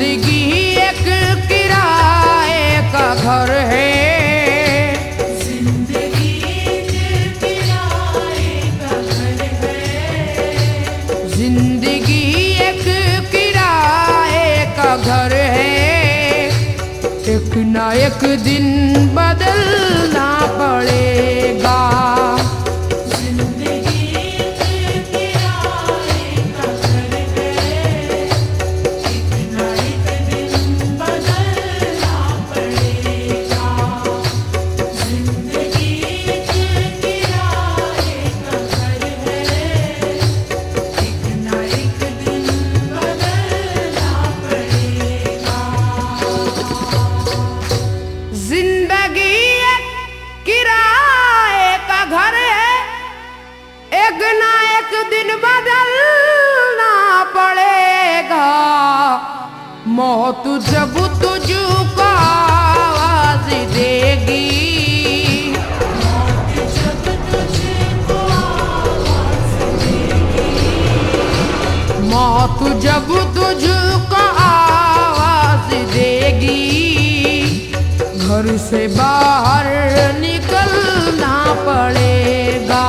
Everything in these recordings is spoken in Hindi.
जिंदगी एक किराए का घर है, जिंदगी एक किराए का घर है, जिंदगी एक किराए का घर है। एक ना एक दिन बदलना पड़ेगा, एक ना एक दिन बदलना पड़ेगा। मौत जब तुझको आवाज देगी, मौत जब तुझको आवाज देगी, मौत जब तुझको आवाज देगी, घर से बाहर निकलना पड़ेगा।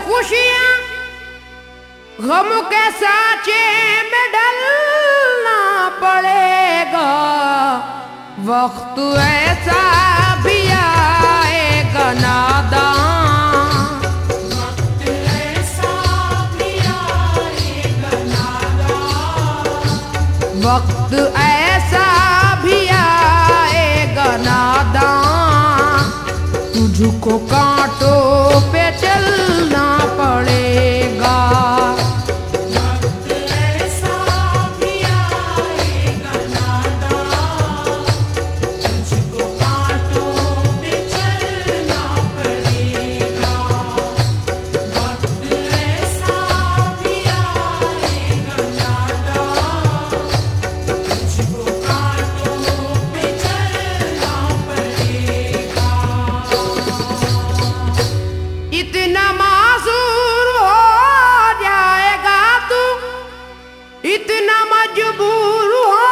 खुशियां गम के साँचे में ढलना पड़ेगा। वक्त ऐसा भी आएगा नादान, वक्त ऐसा भी आएगा नादान, वक्त ऐसा भी आएगा नादान। तुझको कांटों पे चलना पड़ेगा। वक्त ऐसा भी आएगा नादान, तुझको कांटों पे चलना पड़ेगा। वक्त ऐसा भी आएगा नादान, तुझको कांटों पे चलना पड़ेगा। इतना मासूर हो जाएगा तू, इतना मजबूर हो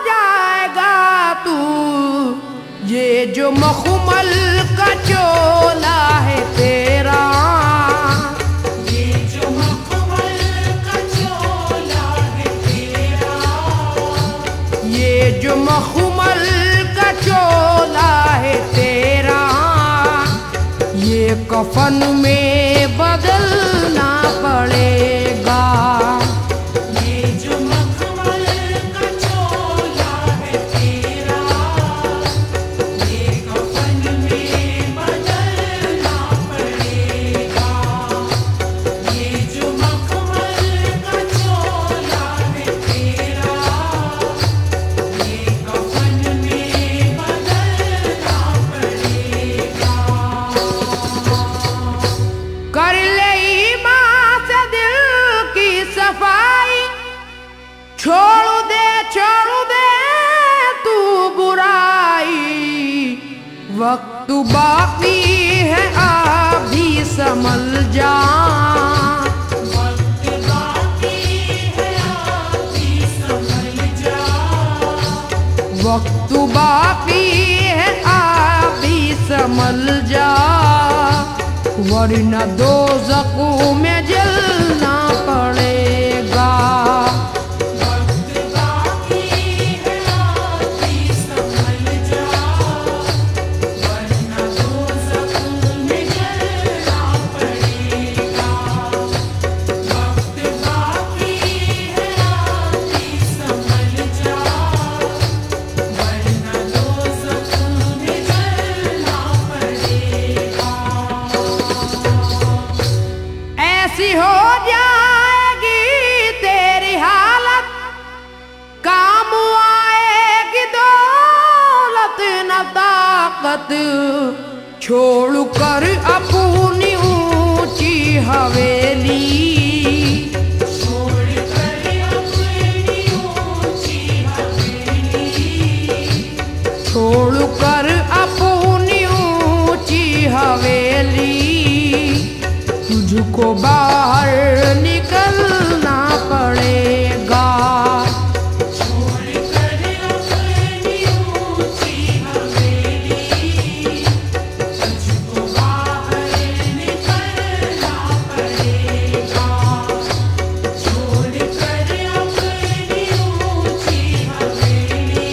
जाएगा तू। ये जो मखमल का चोला है तेरा, ये जो मखमल का चोला है तेरा, ये जो मखमल का चोला है तेरा, ये कफन में बदलना पड़ेगा। ये जो मखमल का चोला है तेरा, ये कफन में बदलना पड़ेगा। ये जो मखमल का चोला है तेरा, ये कफन में बदलना पड़ेगा। कर ले ईमान से दिल की सफाई, छोड़ दे तू बुराई। वक्त बाकी है अभी संभल जा, वक्त बाकी है अभी संभल जा, वक्त बाकी है अभी संभल जा। वरना दोज़ख में जलना पड़ेगा। वक्त बाकी है अभी संभल जा, वरना दोज़ख में जलना पड़ेगा। वक्त बाकी है अभी संभल जा, वरना दोज़ख में जलना पड़ेगा। ऐसी हो जा ताकत छोड़कर अपनी ऊंची हवेली, छोड़कर अपनी ऊंची हवेली, छोड़कर अपनी ऊंची हवेली, तुझको बाहर निकलना पड़ेगा। छोड़कर अपनी ऊंची हवेली, तुझको बाहर निकलना पड़ेगा। छोड़कर अपनी ऊंची हवेली,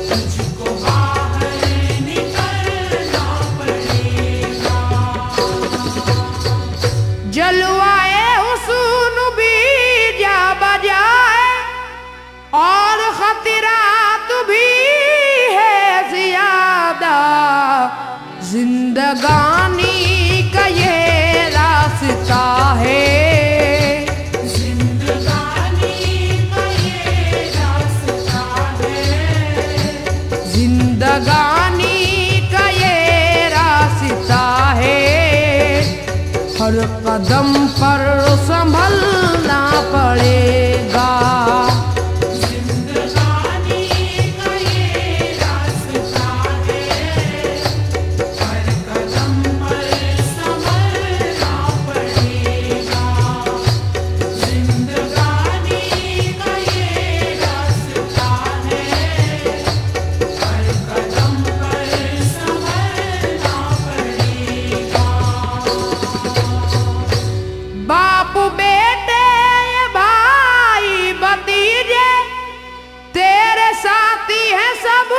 तुझको बाहर निकलना पड़ेगा। जलवाए हुस्न भी जा बजाए और खतरात भी है ज्यादा, जिंदगानी का ये रास्ता है, जिंदगानी का ये रास्ता है, जिंदगानी का ये रास्ता है। हर कदम पर संभलना पड़ेगा। जिंदगानी का ये रास्ता है, हर कदम पर संभलना पड़ेगा। जिंदगानी का ये रास्ता है, हर कदम पर संभलना पड़ेगा। बाप बेटे भाई भतीजे तेरे साथी हैं सब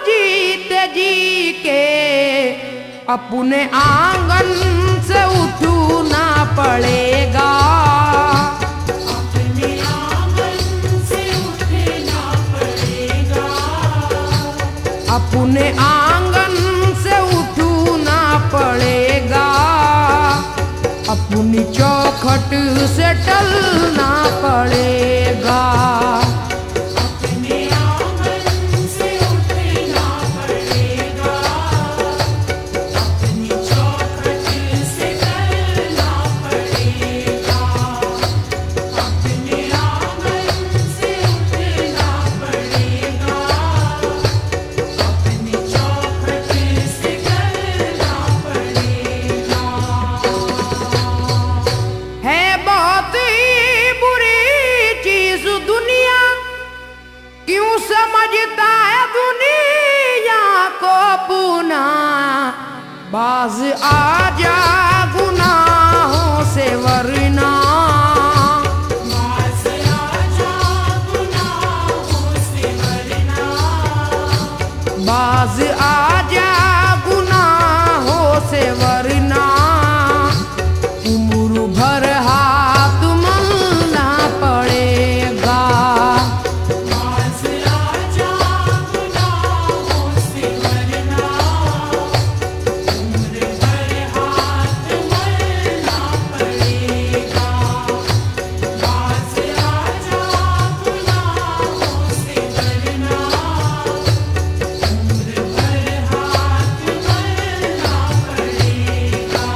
जीते जी के, अपने आंगन से उठना पड़ेगा। अपने आंगन से उठना पड़ेगा। अपने आंगन से उठना पड़ेगा। अपनी चौखट से टलना पड़ेगा। अपने आंगन से उठना पड़ेगा। अपनी चौखट से टलना पड़ेगा। अपने आंगन से उठना पड़ेगा। अपनी चौखट से टलना पड़ेगा। है बहुत ही बुरी चीज दुनिया, क्यों समझता है दुनिया को अपना। बाज आजा गुनाहों से वरना, बाज़ आजा गुनाहों से वरना। बाज आजा गुनाहों से वरना। उम्र भर हाथ मलना पड़ेगा। बाज़ आजा गुनाहों से वरना। उम्र भर हाथ मलना पड़ेगा। बाज़ आजा गुनाहों से वरना। उम्र भर हाथ मलना पड़ेगा।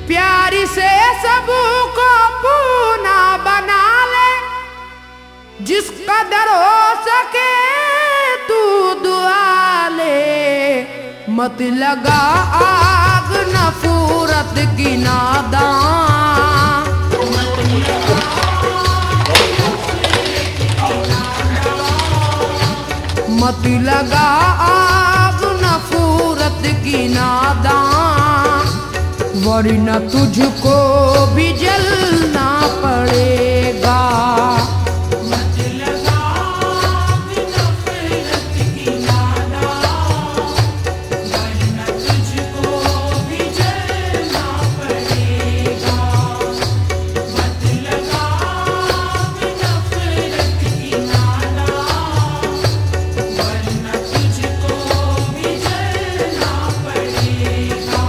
प्यारी से सबको पूना बना ले, जिस कदर हो सके तू दुआ ले। मत लगा आग नफरत की नादान, मत लगा आग नफरत की नादान, वरना तुझको भी जलना पड़ेगा। मत लगा आग नफरत की नादान, वरना तुझको भी जलना पड़ेगा। मत लगा आग नफरत की नादान, वरना तुझको भी जलना पड़ेगा।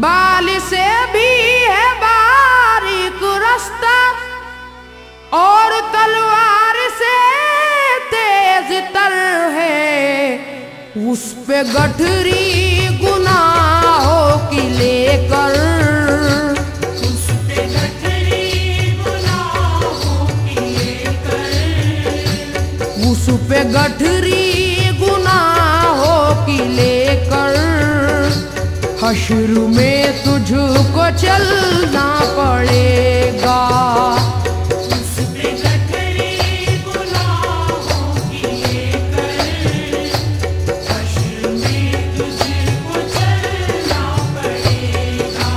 बाल से भी है बारी उस पे गठरी गुनाहों की लेकर, उस पे गठरी गुनाहों की लेकर, उस पे गठरी गुनाहों की लेकर, हश्र में तुझको चलना पड़ेगा। उस पे गठरी गुनाहों की लेकर, हश्र में तुझको चलना पड़ेगा।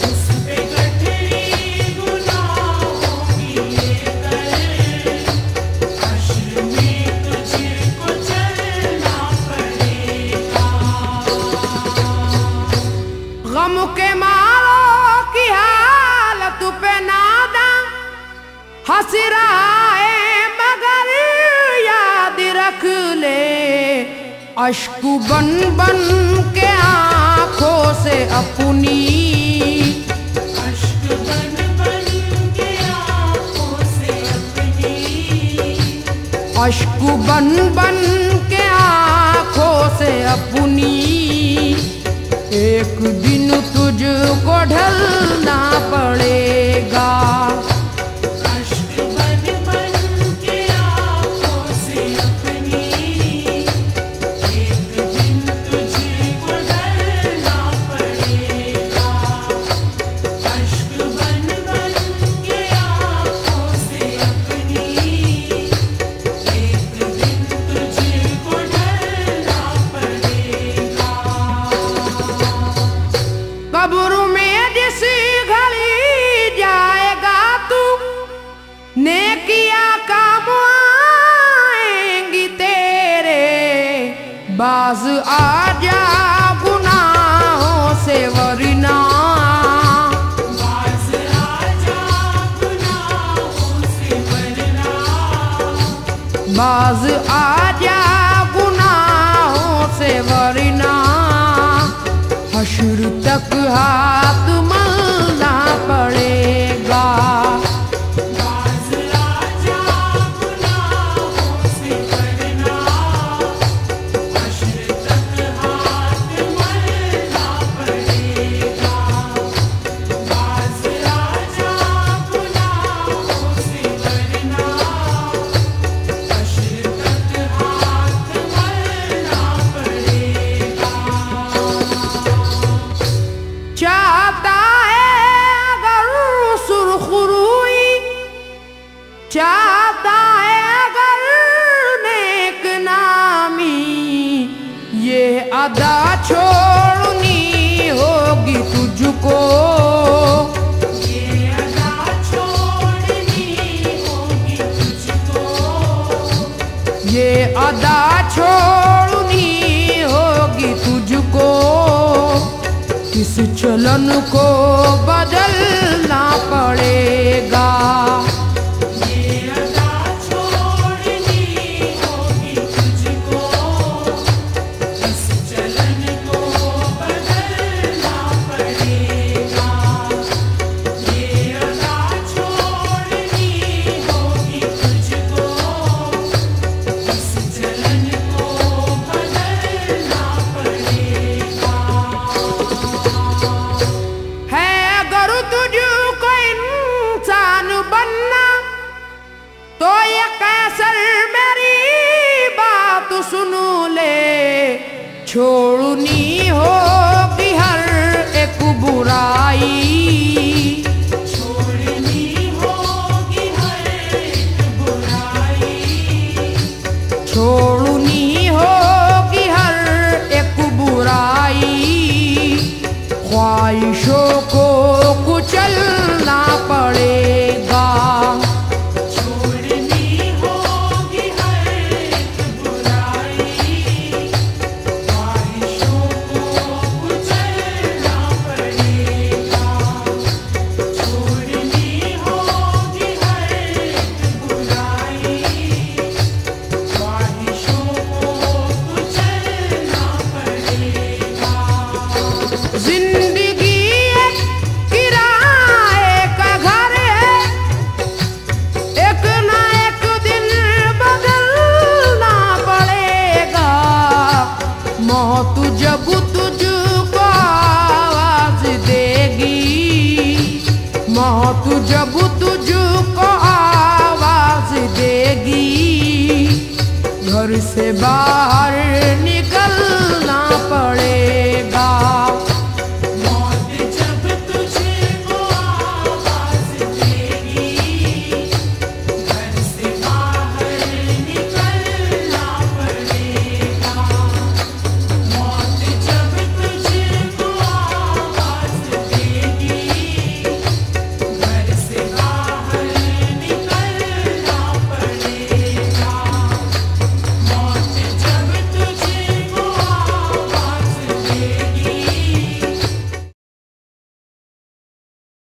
उस पे गठरी गुनाहों की लेकर, हश्र में तुझको चलना पड़ेगा। गम के मारों की हालत पे नादा हंस रहा है, मगर याद रख ले अश्क बन बन के आंखों से अपनी, अश्क बन बन के आँखों से अपनी, अश्क बन बन के आंखों से अपनी, एक दिन तुझको ढलना पड़ेगा। अश्क बन बन के आँखों से अपनी, एक दिन तुझको ढलना पड़ेगा। अश्क बन बन के आँखों से अपनी, एक दिन तुझको ढलना पड़ेगा। कब्र में जिस घड़ी जाएगा तू, नेकिया काम आएंगी तेरे, बाज आ जा गुनाहों से वरना, बाज़ आजा गुनाहों से वरना, बाज आ जा गुनाहों से वरना, हश्र तक हाथ मलना पड़ेगा। बाज़ आजा गुनाहों से वरना, हश्र तक हाथ मलना पड़ेगा। बाज़ आजा गुनाहों से वरना, हश्र तक हाथ मलना पड़ेगा। चाहता है अगर सुरखरुई, चाहता है अगर नेक नामी, ये अदा छोड़नी होगी तुझको, ये अदा छोड़नी होगी तुझको, ये अदा छोड़नी होगी तुझको, इस चलन को बदलना पड़ेगा। ये अदा छोड़नी होगी तुझको, इस चलन को बदलना पड़ेगा। ये अदा छोड़नी होगी तुझको, इस चलन को बदलना पड़ेगा। है अगर तुझको इंसान बनना, तो ये कैसर मेरी बात सुन ले, छोड़नी होगी हर एक बुराई, छोड़नी होगी हर एक बुराई, छोड़नी होगी हर एक बुराई, ख्वाहिशों को कुचलना पड़ेगा। छोड़नी होगी हर एक बुराई, ख्वाहिशों जब तुझको आवाज देगी घर से बाहर